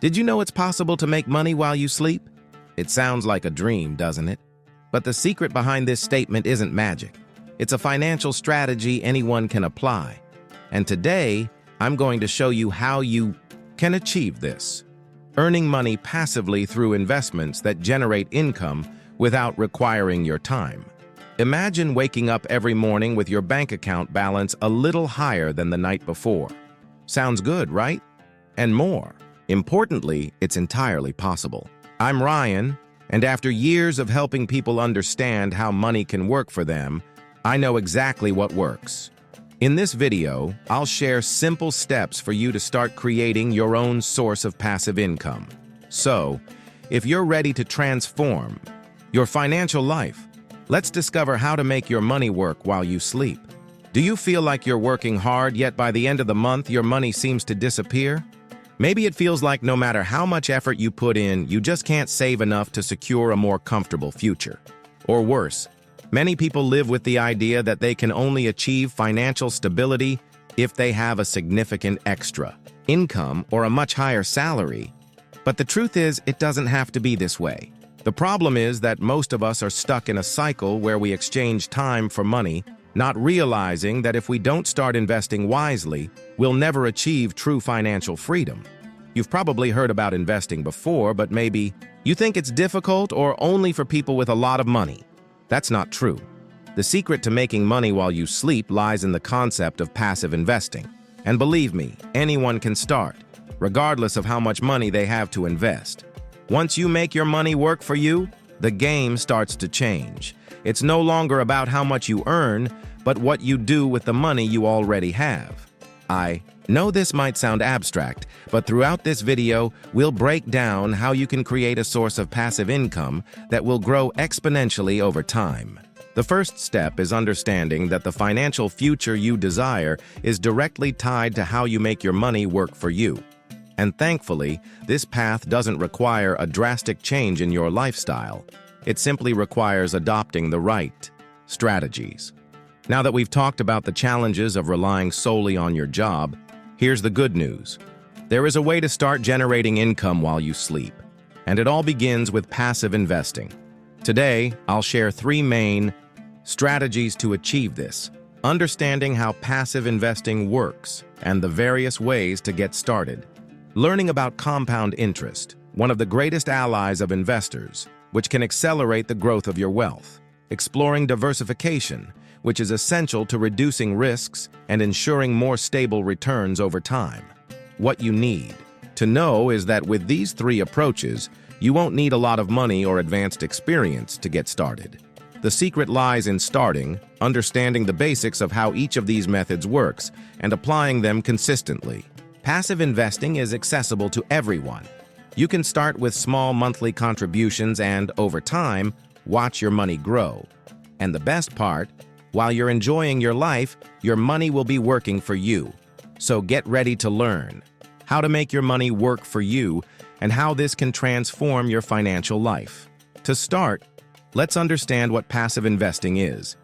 Did you know it's possible to make money while you sleep? It sounds like a dream, doesn't it? But the secret behind this statement isn't magic. It's a financial strategy anyone can apply. And today, I'm going to show you how you can achieve this. Earning money passively through investments that generate income without requiring your time. Imagine waking up every morning with your bank account balance a little higher than the night before. Sounds good, right? And more. Importantly, it's entirely possible. I'm Ryan, and after years of helping people understand how money can work for them, I know exactly what works. In this video, I'll share simple steps for you to start creating your own source of passive income. So, if you're ready to transform your financial life, let's discover how to make your money work while you sleep. Do you feel like you're working hard, yet by the end of the month, your money seems to disappear? Maybe it feels like no matter how much effort you put in, you just can't save enough to secure a more comfortable future. Or worse, many people live with the idea that they can only achieve financial stability if they have a significant extra income or a much higher salary. But the truth is, it doesn't have to be this way. The problem is that most of us are stuck in a cycle where we exchange time for money, not realizing that if we don't start investing wisely, we'll never achieve true financial freedom. You've probably heard about investing before, but maybe you think it's difficult or only for people with a lot of money. That's not true. The secret to making money while you sleep lies in the concept of passive investing. And believe me, anyone can start, regardless of how much money they have to invest. Once you make your money work for you, the game starts to change. It's no longer about how much you earn, but what you do with the money you already have. I know this might sound abstract, but throughout this video, we'll break down how you can create a source of passive income that will grow exponentially over time. The first step is understanding that the financial future you desire is directly tied to how you make your money work for you. And thankfully, this path doesn't require a drastic change in your lifestyle. It simply requires adopting the right strategies. Now that we've talked about the challenges of relying solely on your job, here's the good news. There is a way to start generating income while you sleep, and it all begins with passive investing. Today, I'll share 3 main strategies to achieve this, understanding how passive investing works and the various ways to get started. Learning about compound interest, one of the greatest allies of investors, which can accelerate the growth of your wealth. Exploring diversification, which is essential to reducing risks and ensuring more stable returns over time. What you need to know is that with these 3 approaches, you won't need a lot of money or advanced experience to get started. The secret lies in starting, understanding the basics of how each of these methods works, and applying them consistently. Passive investing is accessible to everyone. You can start with small monthly contributions and, over time, watch your money grow. And the best part, while you're enjoying your life, your money will be working for you. So get ready to learn how to make your money work for you and how this can transform your financial life. To start, let's understand what passive investing is.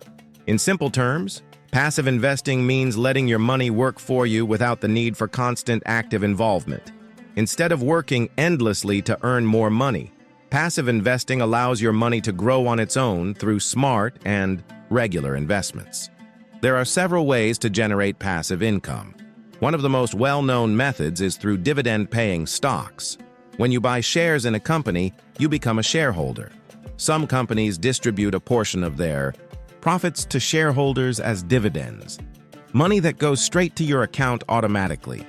In simple terms, passive investing means letting your money work for you without the need for constant active involvement. Instead of working endlessly to earn more money, passive investing allows your money to grow on its own through smart and regular investments. There are several ways to generate passive income. One of the most well-known methods is through dividend-paying stocks. When you buy shares in a company, you become a shareholder. Some companies distribute a portion of their profits to shareholders as dividends, money that goes straight to your account automatically.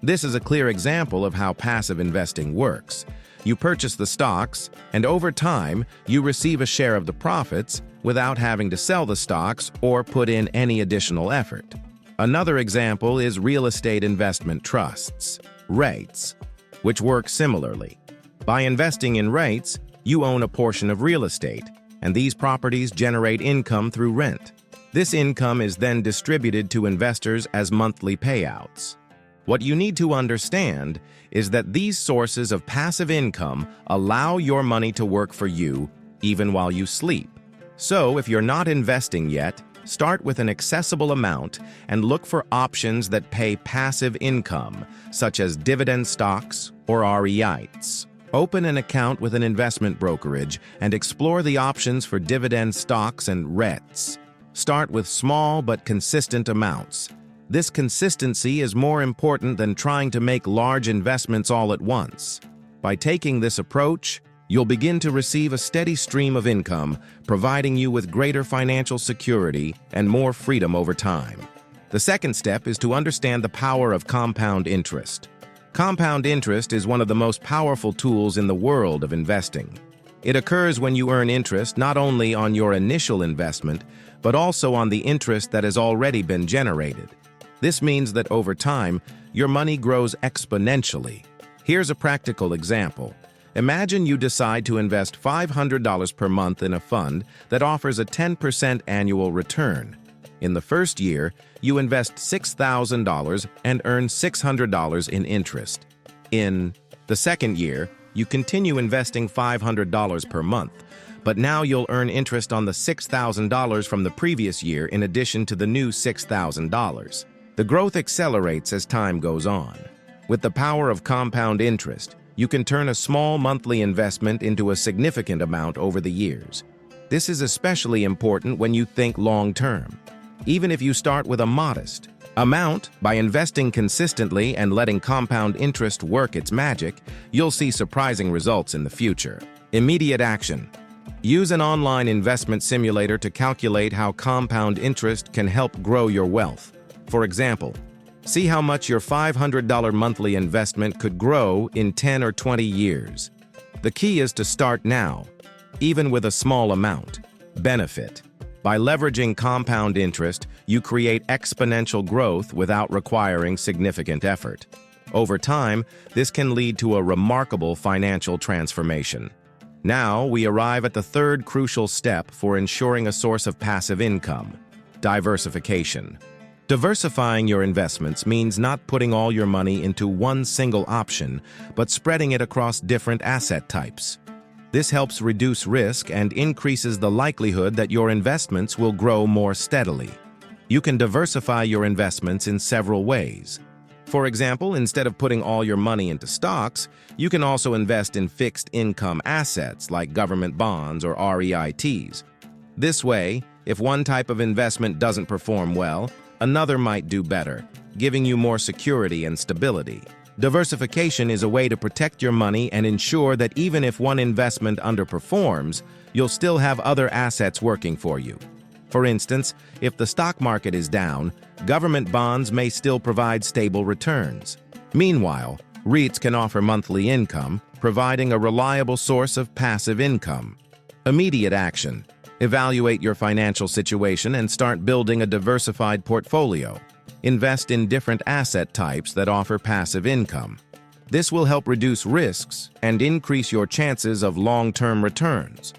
This is a clear example of how passive investing works. You purchase the stocks, and over time, you receive a share of the profits without having to sell the stocks or put in any additional effort. Another example is real estate investment trusts, REITs, which work similarly. By investing in REITs, you own a portion of real estate, and these properties generate income through rent. This income is then distributed to investors as monthly payouts. What you need to understand is that these sources of passive income allow your money to work for you even while you sleep. So if you're not investing yet, Start with an accessible amount and look for options that pay passive income, such as dividend stocks or REITs. Open an account with an investment brokerage and explore the options for dividend stocks and REITs. Start with small but consistent amounts. This consistency is more important than trying to make large investments all at once. By taking this approach, you'll begin to receive a steady stream of income, providing you with greater financial security and more freedom over time. The second step is to understand the power of compound interest. Compound interest is one of the most powerful tools in the world of investing. It occurs when you earn interest not only on your initial investment, but also on the interest that has already been generated. This means that over time, your money grows exponentially. Here's a practical example. Imagine you decide to invest $500 per month in a fund that offers a 10% annual return. In the first year, you invest $6,000 and earn $600 in interest. In the second year, you continue investing $500 per month, but now you'll earn interest on the $6,000 from the previous year in addition to the new $6,000. The growth accelerates as time goes on. With the power of compound interest, you can turn a small monthly investment into a significant amount over the years. This is especially important when you think long-term. Even if you start with a modest amount, by investing consistently and letting compound interest work its magic, you'll see surprising results in the future. Immediate action. Use an online investment simulator to calculate how compound interest can help grow your wealth. For example, see how much your $500 monthly investment could grow in 10 or 20 years. The key is to start now, even with a small amount. Benefit. By leveraging compound interest, you create exponential growth without requiring significant effort. Over time, this can lead to a remarkable financial transformation. Now, we arrive at the third crucial step for ensuring a source of passive income: diversification. Diversifying your investments means not putting all your money into one single option, but spreading it across different asset types. This helps reduce risk and increases the likelihood that your investments will grow more steadily. You can diversify your investments in several ways. For example, instead of putting all your money into stocks, you can also invest in fixed income assets like government bonds or REITs. This way, if one type of investment doesn't perform well, another might do better, giving you more security and stability. Diversification is a way to protect your money and ensure that even if one investment underperforms, you'll still have other assets working for you. For instance, if the stock market is down, government bonds may still provide stable returns. Meanwhile, REITs can offer monthly income, providing a reliable source of passive income. Immediate action. Evaluate your financial situation and start building a diversified portfolio. Invest in different asset types that offer passive income. This will help reduce risks and increase your chances of long-term returns.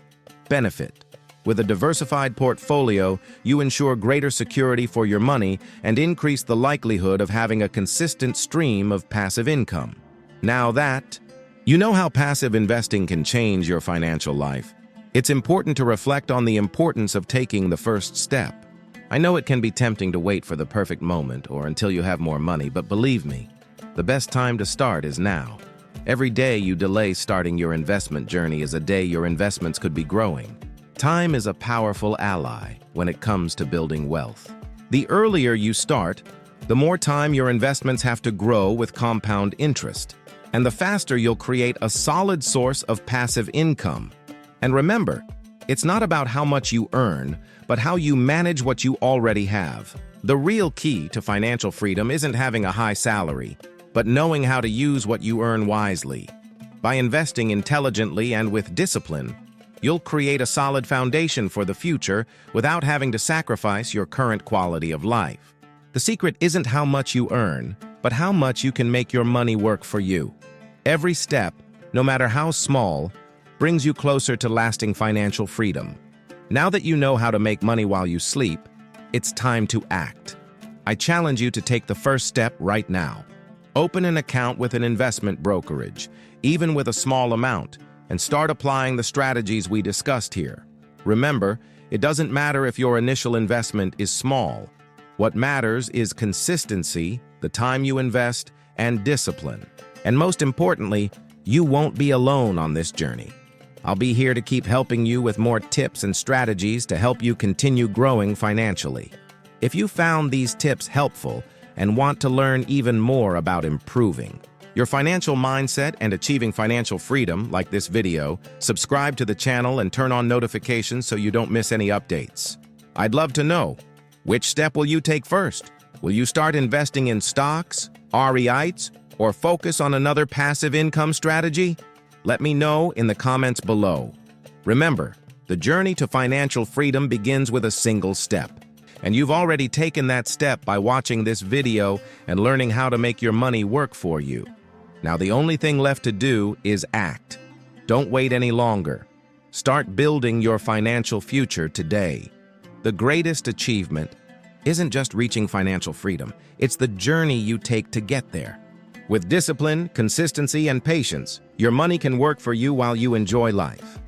Benefit. With a diversified portfolio, you ensure greater security for your money and increase the likelihood of having a consistent stream of passive income. Now that you know how passive investing can change your financial life, it's important to reflect on the importance of taking the first step. I know it can be tempting to wait for the perfect moment or until you have more money, but believe me, the best time to start is now. Every day you delay starting your investment journey is a day your investments could be growing. Time is a powerful ally when it comes to building wealth. The earlier you start, the more time your investments have to grow with compound interest, and the faster you'll create a solid source of passive income. And remember, it's not about how much you earn, but how you manage what you already have. The real key to financial freedom isn't having a high salary, but knowing how to use what you earn wisely. By investing intelligently and with discipline, you'll create a solid foundation for the future without having to sacrifice your current quality of life. The secret isn't how much you earn, but how much you can make your money work for you. Every step, no matter how small, brings you closer to lasting financial freedom. Now that you know how to make money while you sleep, it's time to act. I challenge you to take the first step right now. Open an account with an investment brokerage, even with a small amount, and start applying the strategies we discussed here. Remember, It doesn't matter if your initial investment is small. What matters is consistency, the time you invest, and discipline. And most importantly, you won't be alone on this journey. I'll be here to keep helping you with more tips and strategies to help you continue growing financially. If you found these tips helpful and want to learn even more about improving your financial mindset and achieving financial freedom like this video, subscribe to the channel and turn on notifications so you don't miss any updates. I'd love to know, which step will you take first? Will you start investing in stocks, REITs, or focus on another passive income strategy? Let me know in the comments below. Remember, the journey to financial freedom begins with a single step. And you've already taken that step by watching this video and learning how to make your money work for you. Now the only thing left to do is act. Don't wait any longer. Start building your financial future today. The greatest achievement isn't just reaching financial freedom, it's the journey you take to get there. With discipline, consistency, and patience, your money can work for you while you enjoy life.